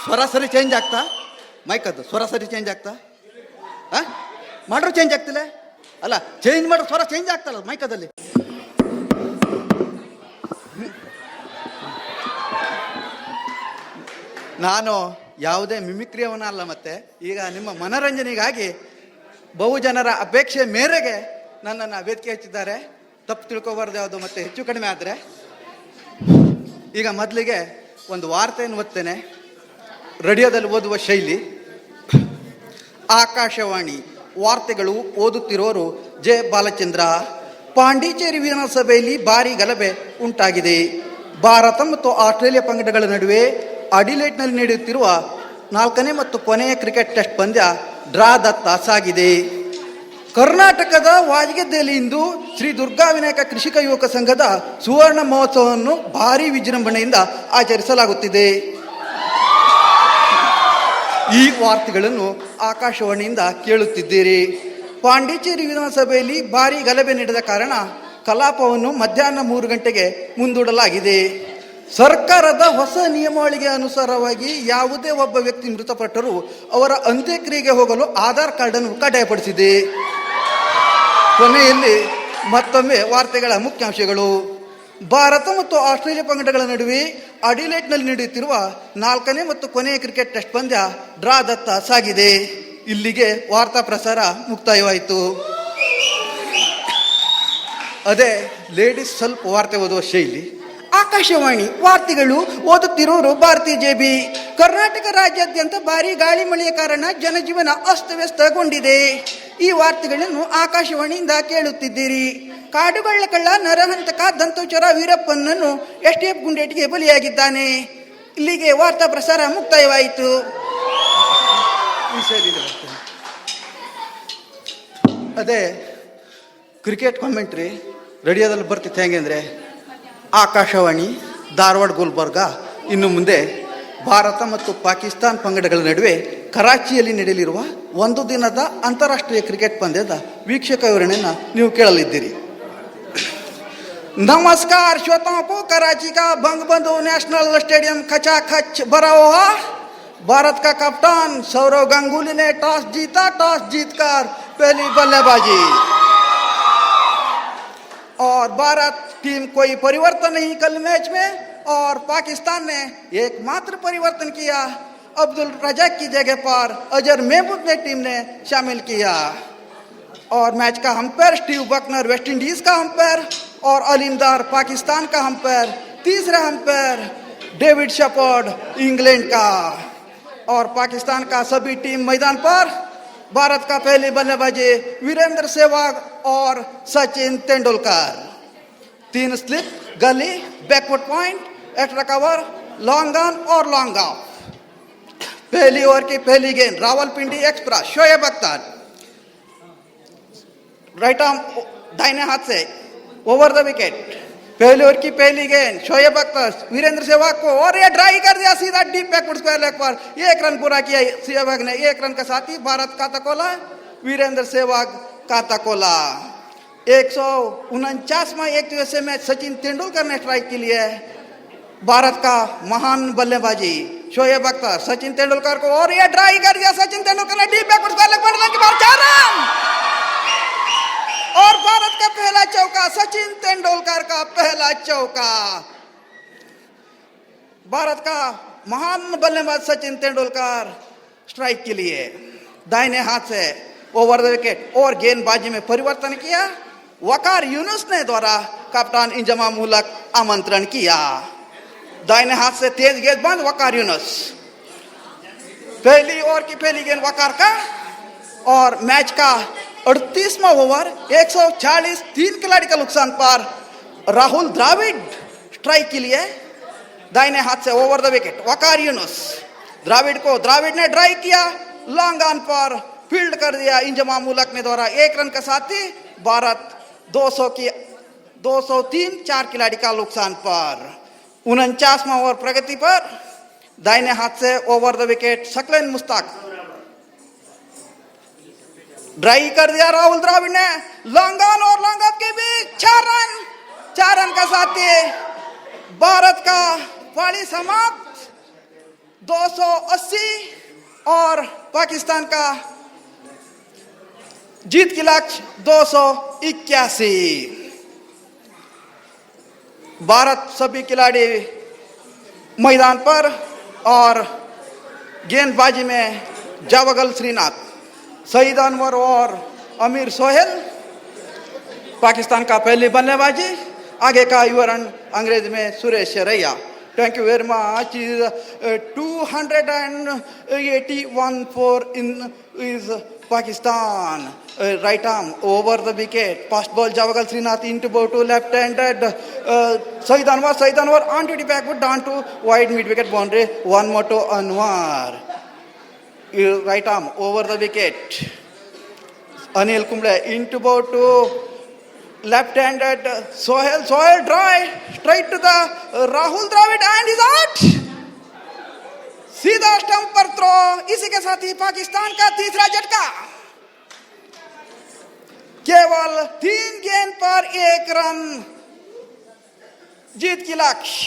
ಸ್ವರ ಸರಿ ಚೇಂಜ್ ಆಗ್ತಾ ಮೈಕದ್ದು ಸ್ವರ ಸರಿ ಚೇಂಜ್ ಆಗ್ತಾ ಮಾಡ್ರು ಚೇಂಜ್ ಆಗ್ತಿಲ್ಲ ಅಲ್ಲ ಚೇಂಜ್ ಮಾಡ್ರೆ ಸ್ವರ ಚೇಂಜ್ ಆಗ್ತಲ್ಲ ಮೈಕದಲ್ಲಿ. ನಾನು ಯಾವುದೇ ಮಿಮಿಕ್ರಿಯವನ ಅಲ್ಲ. ಮತ್ತೆ ಈಗ ನಿಮ್ಮ ಮನರಂಜನೆಗಾಗಿ ಬಹುಜನರ ಅಪೇಕ್ಷೆ ಮೇರೆಗೆ ನನ್ನನ್ನು ವೇದಿಕೆ ಹಚ್ಚಿದ್ದಾರೆ. ತಪ್ಪು ತಿಳ್ಕೊಬಾರ್ದು ಯಾವುದು ಮತ್ತೆ ಹೆಚ್ಚು ಕಡಿಮೆ ಆದರೆ. ಈಗ ಮೊದಲಿಗೆ ಒಂದು ವಾರ್ತೆಯನ್ನು ಓದ್ತೇನೆ. ರೇಡಿಯೋದಲ್ಲಿ ಓದುವ ಶೈಲಿ. ಆಕಾಶವಾಣಿ ವಾರ್ತೆಗಳು ಓದುತ್ತಿರೋರು ಜೆ ಬಾಲಚಂದ್ರ. ಪಾಂಡಿಚೇರಿ ವಿಧಾನಸಭೆಯಲ್ಲಿ ಭಾರೀ ಗಲಭೆ ಉಂಟಾಗಿದೆ. ಭಾರತ ಮತ್ತು ಆಸ್ಟ್ರೇಲಿಯಾ ಪಂದ್ಯಗಳ ನಡುವೆ ಅಡಿಲೇಡ್ನಲ್ಲಿ ನಡೆಯುತ್ತಿರುವ 4ನೇ ಮತ್ತು ಕೊನೆಯ ಕ್ರಿಕೆಟ್ ಟೆಸ್ಟ್ ಪಂದ್ಯ ಡ್ರಾದತ್ತ ಸಾಗಿದೆ. ಕರ್ನಾಟಕದ ವಾಜಗೇರಿಯಲ್ಲಿ ಇಂದು ಶ್ರೀ ದುರ್ಗಾ ವಿನಾಯಕ ಕೃಷಿಕ ಯುವಕ ಸಂಘದ ಸುವರ್ಣ ಮಹೋತ್ಸವವನ್ನು ಭಾರೀ ವಿಜೃಂಭಣೆಯಿಂದ ಆಚರಿಸಲಾಗುತ್ತಿದೆ. ಈ ವಾರ್ತೆಗಳನ್ನು ಆಕಾಶವಾಣಿಯಿಂದ ಕೇಳುತ್ತಿದ್ದೀರಿ. ಪಾಂಡಿಚೇರಿ ವಿಧಾನಸಭೆಯಲ್ಲಿ ಭಾರೀ ಗಲಭೆ ನಡೆದ ಕಾರಣ ಕಲಾಪವನ್ನು ಮಧ್ಯಾಹ್ನ 3 ಗಂಟೆಗೆ ಮುಂದೂಡಲಾಗಿದೆ. ಸರ್ಕಾರದ ಹೊಸ ನಿಯಮಾವಳಿಗೆ ಅನುಸಾರವಾಗಿ ಯಾವುದೇ ಒಬ್ಬ ವ್ಯಕ್ತಿ ಮೃತಪಟ್ಟರೂ ಅವರ ಅಂತ್ಯಕ್ರಿಯೆಗೆ ಹೋಗಲು ಆಧಾರ್ ಕಾರ್ಡನ್ನು ಕಡ್ಡಾಯಪಡಿಸಿದೆ. ಕೊನೆಯಲ್ಲಿ ಮತ್ತೊಮ್ಮೆ ವಾರ್ತೆಗಳ ಮುಖ್ಯಾಂಶಗಳು. ಭಾರತ ಮತ್ತು ಆಸ್ಟ್ರೇಲಿಯಾ ಪಂದ್ಯಗಳ ನಡುವೆ ಅಡಿಲೇಡ್ನಲ್ಲಿ ನಡೆಯುತ್ತಿರುವ 4ನೇ ಮತ್ತು ಕೊನೆಯ ಕ್ರಿಕೆಟ್ ಟೆಸ್ಟ್ ಪಂದ್ಯ ಡ್ರಾದತ್ತ ಸಾಗಿದೆ. ಇಲ್ಲಿಗೆ ವಾರ್ತಾ ಪ್ರಸಾರ ಮುಕ್ತಾಯವಾಯಿತು. ಅದೇ ಲೇಡೀಸ್ ಸ್ವಲ್ಪ ವಾರ್ತೆ ಓದುವ ಶೈಲಿ. ಆಕಾಶವಾಣಿ ವಾರ್ತೆಗಳು ಓದುತ್ತಿರೋರು ಭಾರತಿ ಜೆಬಿ. ಕರ್ನಾಟಕ ರಾಜ್ಯಾದ್ಯಂತ ಭಾರೀ ಗಾಳಿ ಮಳೆಯ ಕಾರಣ ಜನಜೀವನ ಅಸ್ತವ್ಯಸ್ತಗೊಂಡಿದೆ. ಈ ವಾರ್ತೆಗಳನ್ನು ಆಕಾಶವಾಣಿಯಿಂದ ಕೇಳುತ್ತಿದ್ದೀರಿ. ಕಾಡುಗಳ್ಳ ಕಳ್ಳ ನರಹಂತಕ ದಂತೋಚರ ವೀರಪ್ಪನನ್ನು ಎಸ್ಟಿಎಫ್ ಗುಂಡೇಟಿಗೆ ಬಲಿಯಾಗಿದ್ದಾನೆ. ಇಲ್ಲಿಗೆ ವಾರ್ತಾ ಪ್ರಸಾರ ಮುಕ್ತಾಯವಾಯಿತು. ಅದೇ ಕ್ರಿಕೆಟ್ ಕಾಮೆಂಟ್ರಿ ರೇಡಿಯೋದಲ್ಲಿ ಬರ್ತಿತ್ತು. ಹೆಂಗೆ ಅಂದರೆ ಆಕಾಶವಾಣಿ ಧಾರವಾಡ ಗುಲ್ಬರ್ಗ ಇನ್ನು ಮುಂದೆ ಭಾರತ ಮತ್ತು ಪಾಕಿಸ್ತಾನ್ ಪಂದ್ಯಗಳ ನಡುವೆ ಕರಾಚಿಯಲ್ಲಿ ನಡೆಯಲಿರುವ 1 ದಿನದ ಅಂತಾರಾಷ್ಟ್ರೀಯ ಕ್ರಿಕೆಟ್ ಪಂದ್ಯದ ವೀಕ್ಷಕ ವಿವರಣೆಯನ್ನು ನೀವು ಕೇಳಲಿದ್ದೀರಿ. नमस्कार श्रोताओं को, कराची का बंगबंधु नेशनल स्टेडियम खचाखच भरा हुआ। भारत का कप्तान सौरव गांगुली ने टॉस जीता, टॉस जीतकर पहली बल्लेबाजी। और भारत टीम कोई परिवर्तन नहीं कल मैच में, और पाकिस्तान ने एकमात्र परिवर्तन किया, अब्दुल रजाक की जगह पर अजहर महमूद ने टीम ने शामिल किया। और मैच का umpire Steve Bucknor West Indies का अंपायर, और अलीमदार पाकिस्तान का अंपायर, तीसरा अंपायर डेविड शेपर्ड इंग्लैंड का। और पाकिस्तान का सभी टीम मैदान पर। भारत का पहले बल्लेबाजी वीरेंद्र सहवाग और सचिन तेंदुलकर। 3 स्लिप, गली, backward point, extra cover, long on और लॉन्ग ऑफ। पहली ओवर की पहली गेंद Rawalpindi express Shoaib Akhtar right arm दाहिने हाथ से ओवर द विकेट। पहली ओवर की पहली गेंद शोएब अख्तर वीरेंद्र सहवाग को, और ये ड्राई कर दिया सीधा डीप बैकवर्ड स्क्वायर लेग पर। 1 रन पूरा किया सहवाग ने। 1 रन के साथ ही भारत का तकोला वीरेंद्र सहवाग का तकोला। 149वां एक दिवसीय मैच सचिन तेंदुलकर ने स्ट्राइक के लिए भारत का महान बल्लेबाजी शोएब अख्तर सचिन तेंदुलकर को, और ये ड्राई कर दिया सचिन तेंदुलकर ने डीप बैकवर्ड स्क्वायर लेग पर। के बाद 4 रन और भारत का पहला चौका, सचिन तेंदुलकर का पहला चौका। भारत का महान बल्लेबाज सचिन तेंदुलकर स्ट्राइक के लिए दाहिने हाथ से ओवर द विकेट, और गेंदबाजी में परिवर्तन किया। वकार यूनुस ने द्वारा कप्तान इंजमाम उल हक आमंत्रण किया। दाहिने हाथ से तेज गेंदबाज वकार यूनुस। पहली ओवर की पहली गेंद वकार का, और मैच का 38वां ओवर 140, 3 खिलाड़ी का नुकसान पर राहुल द्रविड़ स्ट्राइक के लिए दाहिने हाथ से ओवर द विकेट वकार यूनुस। द्रविड़ ने ड्राइव किया, लॉन्ग ऑन पर फील्ड कर दिया इंजमाम उल हक ने द्वारा। 1 रन के साथ ही भारत 203, 4 खिलाड़ी का नुकसान पर। 49वां ओवर प्रगति पर दाहिने हाथ से over the wicket Saqlain Mushtaq drive कर दिया राहुल द्रविड़ ने, लॉन्ग ऑन और लॉन्ग ऑफ के बीच 4 रन का साथ ही भारत का पारी समाप्त। 280 और पाकिस्तान का जीत की लक्ष्य 281। भारत सभी खिलाड़ी मैदान पर और गेंदबाजी में जावगल श्रीनाथ, सईद अनवर और अमीर सोहेल। पाकिस्तान का पहली बल्लेबाजी, आगे का विवरण अंग्रेजी में सुरेश रैया। Thank you very much. 281 for in is Pakistan. Right arm over the wicket. Fast ball Javagal Srinath into bow to left-handed. Saeed Anwar onto the backward down to wide mid-wicket boundary. One more to Anwar. Right arm over the wicket. Anil Kumble into bow to left-handed Sohail dry straight to the Rahul Dravid and is out. सीधा stump पर throw. इसी के साथ ही पाकिस्तान का तीसरा झटका। केवल 3 गेंद पर 1 रन जीत की लक्ष्य।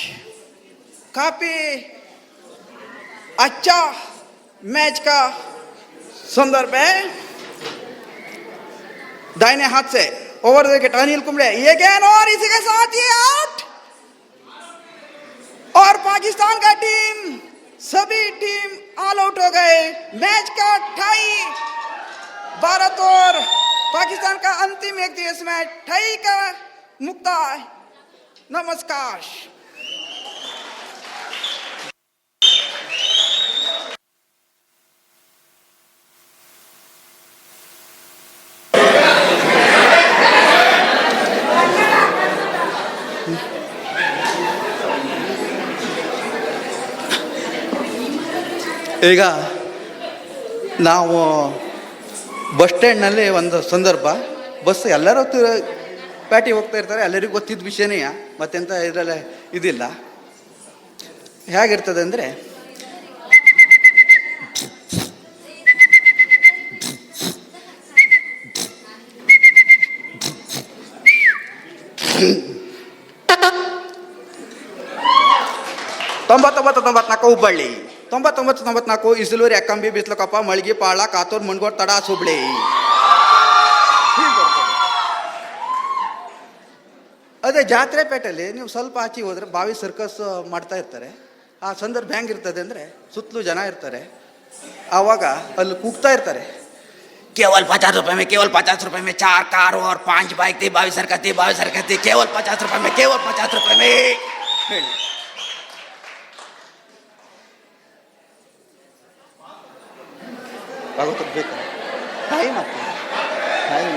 काफी अच्छा मैच का संदर्भ है। दाहिने हाथ से over the wicket Anil Kumble, ये गेंद और इसी के साथ ये आउट। और पाकिस्तान का टीम सभी टीम ऑल आउट हो गए। मैच का टाई भारत और पाकिस्तान का अंतिम एक दिवसीय मैच टाई का मुक्ताय। नमस्कार। ಈಗ ನಾವು ಬಸ್ ಸ್ಟ್ಯಾಂಡ್ನಲ್ಲಿ ಒಂದು ಸಂದರ್ಭ, ಬಸ್ ಎಲ್ಲರೂ ಪ್ಯಾಟಿಗೆ ಹೋಗ್ತಾ ಇರ್ತಾರೆ, ಎಲ್ಲರಿಗೂ ಗೊತ್ತಿದ್ದ ವಿಷಯನೇ, ಮತ್ತೆಂತ ಇದರಲ್ಲಿ ಇದಿಲ್ಲ. ಹೇಗಿರ್ತದೆ ಅಂದರೆ, ತೊಂಬತ್ನಾಲ್ಕು ಹುಬ್ಬಳ್ಳಿ, 99-94 ಇಸಲೂರು, ಎಕ್ಕಂಬಿ, ಬಿಸ್ಲಕಪ್ಪ, ಮಳ್ಗಿ, ಪಾಳ, ಕಾತೂರು, ಮುಂಡ್ಗೋಡ್, ತಡ, ಸುಬ್ಳಿ. ಅದೇ ಜಾತ್ರೆ ಪೇಟೆಯಲ್ಲಿ ನೀವು ಸ್ವಲ್ಪ ಆಚೆ ಹೋದ್ರೆ ಬಾವಿ ಸರ್ಕಸ್ ಮಾಡ್ತಾ ಇರ್ತಾರೆ. ಆ ಸಂದರ್ಭ ಹೆಂಗಿರ್ತದೆ ಅಂದರೆ, ಸುತ್ತಲೂ ಜನ ಇರ್ತಾರೆ. ಆವಾಗ ಅಲ್ಲಿ ಕೂಗ್ತಾ ಇರ್ತಾರೆ, केवल 50 रुपए में, केवल 50 रुपए में 4 कार और 5 बाइक थी, 22 सरकत थी, केवल 50 रुपए में, केवल 50 रुपए में ಹೇಳಿ. ಬೇಕಾ ಟೈಮ್ ಆಗ್ತದೆ, ಟೈಮ್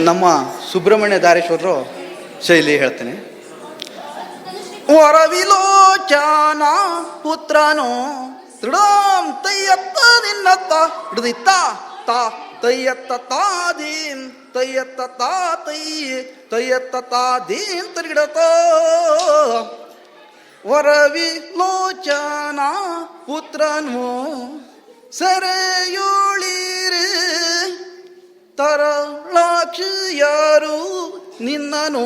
ನಮ್ಮ ಸುಬ್ರಹ್ಮಣ್ಯ ದಾರೇಶ್ವರರು ಶೈಲಿ ಹೇಳ್ತೇನೆ. ವರವಿಲೋಚನ ಪುತ್ರನೋ ದೃಢಂ ತಯ್ಯತ್ತ ದಿನ್ನತ್ತ ಹಿಡಿದಿತ್ತ ತಾ ತಯ್ಯತ್ತ ತಾದೀನ್ ತಯ್ಯತ್ತ ತಾ ತಯ್ಯತ್ತ ತಾದೀನ್ ತಿರುಗಿಡತ. ವರವಿಲೋಚನ ಪುತ್ರನೋ ಸೆರೆಯೋಳಿರು ತರಳಾಕ್ಷಿಯಾರು ನಿನ್ನನು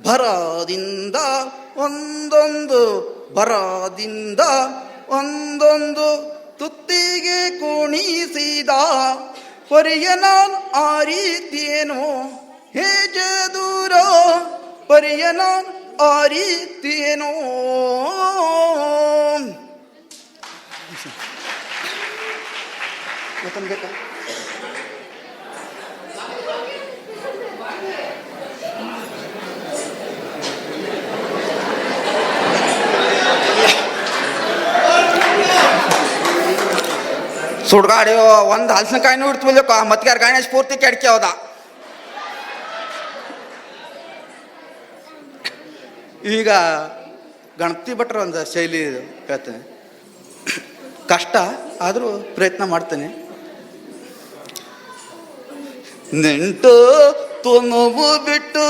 ಭರದಿಂದ ಒಂದೊಂದು ಭರದಿಂದ ಒಂದೊಂದು ತುತ್ತಿಗೆ ಕುಣಿಸಿದ ಪರಿಯನ ಆರೀತಿಯೇನೋ ಹೇಜ ದೂರ ಪರಿಯನ ಆರೀತಿಯೇನೋ. ಬೇಕಾ ಸುಡ್ಗಾಡಿ ಒಂದು ಹಲಸಿನಕಾಯಿನೂ ಇಡ್ತಿಲ್ಲ, ಮತ್ಗಾರ ಗಣೇಶ್ ಪೂರ್ತಿ ಕೆಡ್ಕೆ ಹೋದ. ಈಗ ಗಣಪತಿ ಭಟ್ರ ಒಂದು ಶೈಲಿ ಹೇಳ್ತೇನೆ, ಕಷ್ಟ ಆದರೂ ಪ್ರಯತ್ನ ಮಾಡ್ತೇನೆ. ನೆಂಟು ತೊನವು ಬಿಟ್ಟು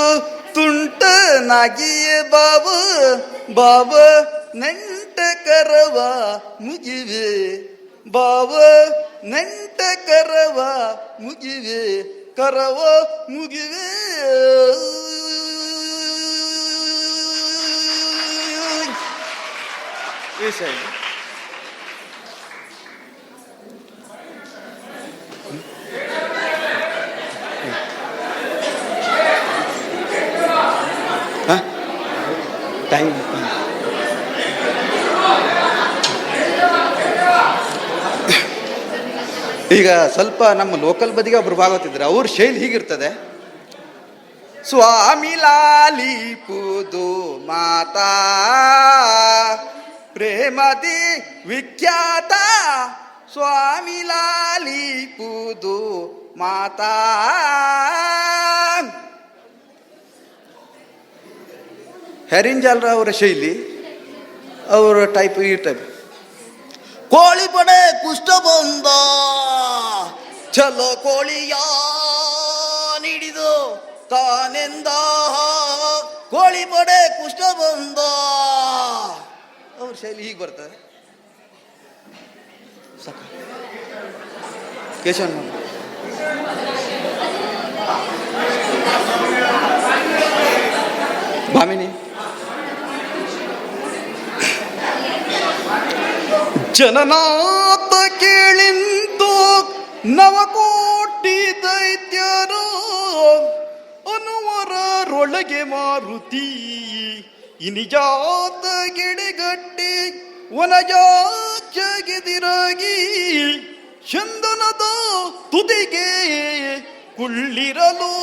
ತುಂಟ ನಾಗಿಯೇ ಬಾಬು ಬಾಬು ನೆಂಟ ಕರವ ಮುಗಿವೆ ಬಾಬು ನೆಂಟ ಕರವ ಮುಗಿವೆ ಕರವ ಮುಗಿವೆ. ಟೈಮ್ ಈಗ ಸ್ವಲ್ಪ ನಮ್ಮ ಲೋಕಲ್ ಬದಿಗೆ ಒಬ್ರು ಭಾಗವತಿದ್ರು, ಅವ್ರ ಶೈಲಿ ಹೀಗಿರ್ತದೆ. ಸ್ವಾಮಿ ಲಾಲಿ ಪೂದು ಮಾತಾ ಪ್ರೇಮದಿ ವಿಖ್ಯಾತ, ಸ್ವಾಮಿ ಲಾಲಿ ಪೂದು ಮಾತಾ. ಹೆರಿಂಜಾಲ್ರ ಅವರ ಶೈಲಿ, ಅವರ ಟೈಪ್ ಈ ಟೈಪ್. ಕೋಳಿ ಪಡೆ ಕುಷ್ಟ ಬಂದ ಚಲೋ ಕೋಳಿಯ ನೀಡಿದು ತಾನೆಂದ, ಕೋಳಿ ಪಡೆ ಕುಷ್ಟ ಬಂದ. ಅವ್ರ ಶೈಲಿ ಹೀಗೆ ಬರ್ತದೆ. ಸಾಕ ಕೇಶವನ್ ಭಾಮಿನಿ. ಜನನಾಥ ಕೇಳಿಂದು ನವಕೋಟಿ ದೈತ್ಯರು ಅನುವರರೊಳಗೆ ಮಾರುತಿ, ಇನಿಜಾತ ಗಿಡಿಗಟ್ಟಿ ವನಜಾಚಗೆದಿರಾಗಿ ಚಂದನದ ತುದಿಗೆ ಕುಳ್ಳಿರಲು